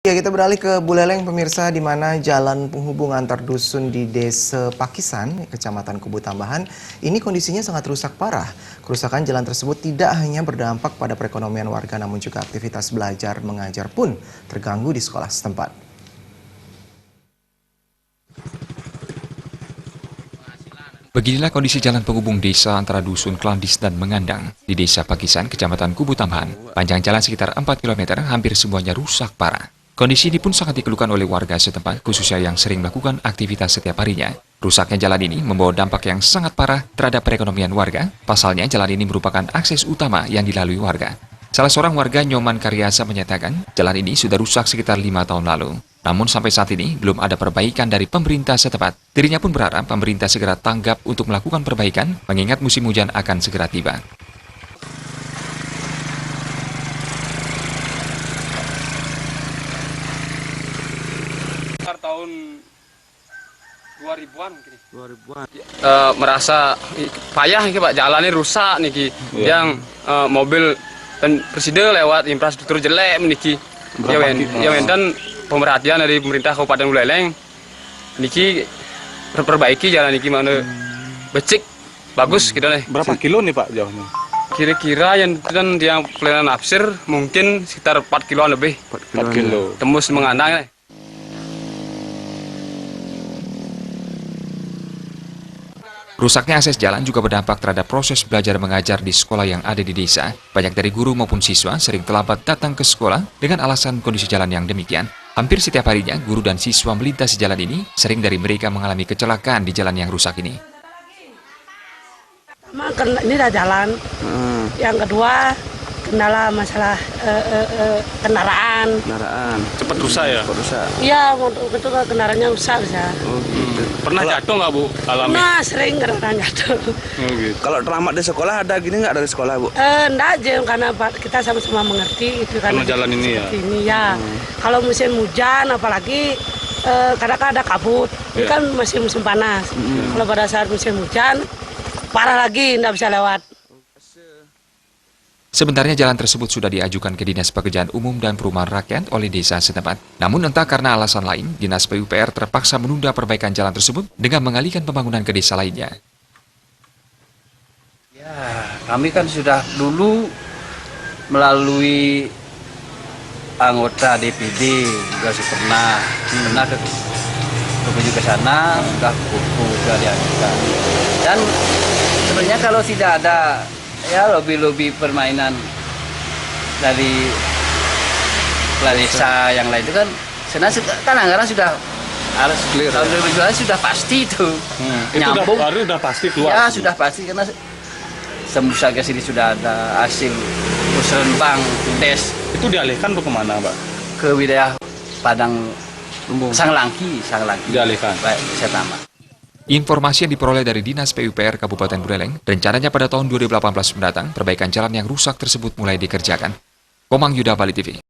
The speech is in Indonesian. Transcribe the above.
Ya, kita beralih ke Buleleng, pemirsa, di mana jalan penghubung antar dusun di Desa Pakisan, Kecamatan Kubu Tambahan, ini kondisinya sangat rusak parah. Kerusakan jalan tersebut tidak hanya berdampak pada perekonomian warga, namun juga aktivitas belajar mengajar pun terganggu di sekolah setempat. Beginilah kondisi jalan penghubung desa antara dusun Klandis dan Mengandang di Desa Pakisan, Kecamatan Kubu Tambahan. Panjang jalan sekitar 4 km, hampir semuanya rusak parah. Kondisi ini pun sangat dikeluhkan oleh warga setempat, khususnya yang sering melakukan aktivitas setiap harinya. Rusaknya jalan ini membawa dampak yang sangat parah terhadap perekonomian warga. Pasalnya, jalan ini merupakan akses utama yang dilalui warga. Salah seorang warga, Nyoman Karyasa, menyatakan jalan ini sudah rusak sekitar 5 tahun lalu. Namun sampai saat ini belum ada perbaikan dari pemerintah setempat. Dirinya pun berharap pemerintah segera tanggap untuk melakukan perbaikan, mengingat musim hujan akan segera tiba. Tahun 2000-an mungkin. 2000-an. Merasa payah nih Pak, jalannya rusak nih yang mobil dan presiden lewat infrastruktur jelek niki. Yang dan pemerhatian dari pemerintah Kabupaten Buleleng niki perbaiki jalan niki mana becik bagus gitu nih. Berapa kilo nih Pak jauhnya? Kira-kira yang pelayanan nafsir mungkin sekitar 4 kiloan lebih. 4 kilo. Tembus Mengandang nih. Rusaknya akses jalan juga berdampak terhadap proses belajar mengajar di sekolah yang ada di desa. Banyak dari guru maupun siswa sering terlambat datang ke sekolah dengan alasan kondisi jalan yang demikian. Hampir setiap harinya, guru dan siswa melintasi jalan ini, sering dari mereka mengalami kecelakaan di jalan yang rusak ini. Ini dah jalan. Yang kedua, kendala masalah kendaraan. Cepat rusak ya? Iya, itu kendaraannya rusak bisa. Oh gitu. Pernah jatuh nggak Bu? Alami? Nah, sering kendaraan jatuh. Oh, gitu. Kalau terlambat di sekolah ada gini nggak dari sekolah Bu? Enggak aja, karena kita sama-sama mengerti itu kan. Karena jalan ini ya? Ini ya. Kalau musim hujan, apalagi kadang-kadang ada kabut. Ini kan masih musim panas. Kalau pada saat musim hujan, parah lagi, nggak bisa lewat. Sebenarnya jalan tersebut sudah diajukan ke Dinas Pekerjaan Umum dan Perumahan Rakyat oleh desa setempat. Namun entah karena alasan lain, Dinas PUPR terpaksa menunda perbaikan jalan tersebut dengan mengalihkan pembangunan ke desa lainnya. Ya, kami kan sudah dulu melalui anggota DPD juga pernah berkunjung ke sana, sudah buku sudah diajukan. Dan sebenarnya kalau tidak ada ya lobby permainan dari kepala desa yang lain itu kan sebenarnya kan anggaran sudah harus clear. Tahun 2012 sudah pasti itu. Nyambung. Itu udah pasti keluar. Ya sudah pasti karena sembusa ke sini sudah ada hasil musrenbang des. Itu dialihkan ke kemana Pak? Ke wilayah Padang Sanglangki. Dialihkan. Baik, saya tambah. Informasi yang diperoleh dari Dinas PUPR Kabupaten Buleleng, rencananya pada tahun 2018 mendatang, perbaikan jalan yang rusak tersebut mulai dikerjakan. Komang Yuda, Bali TV.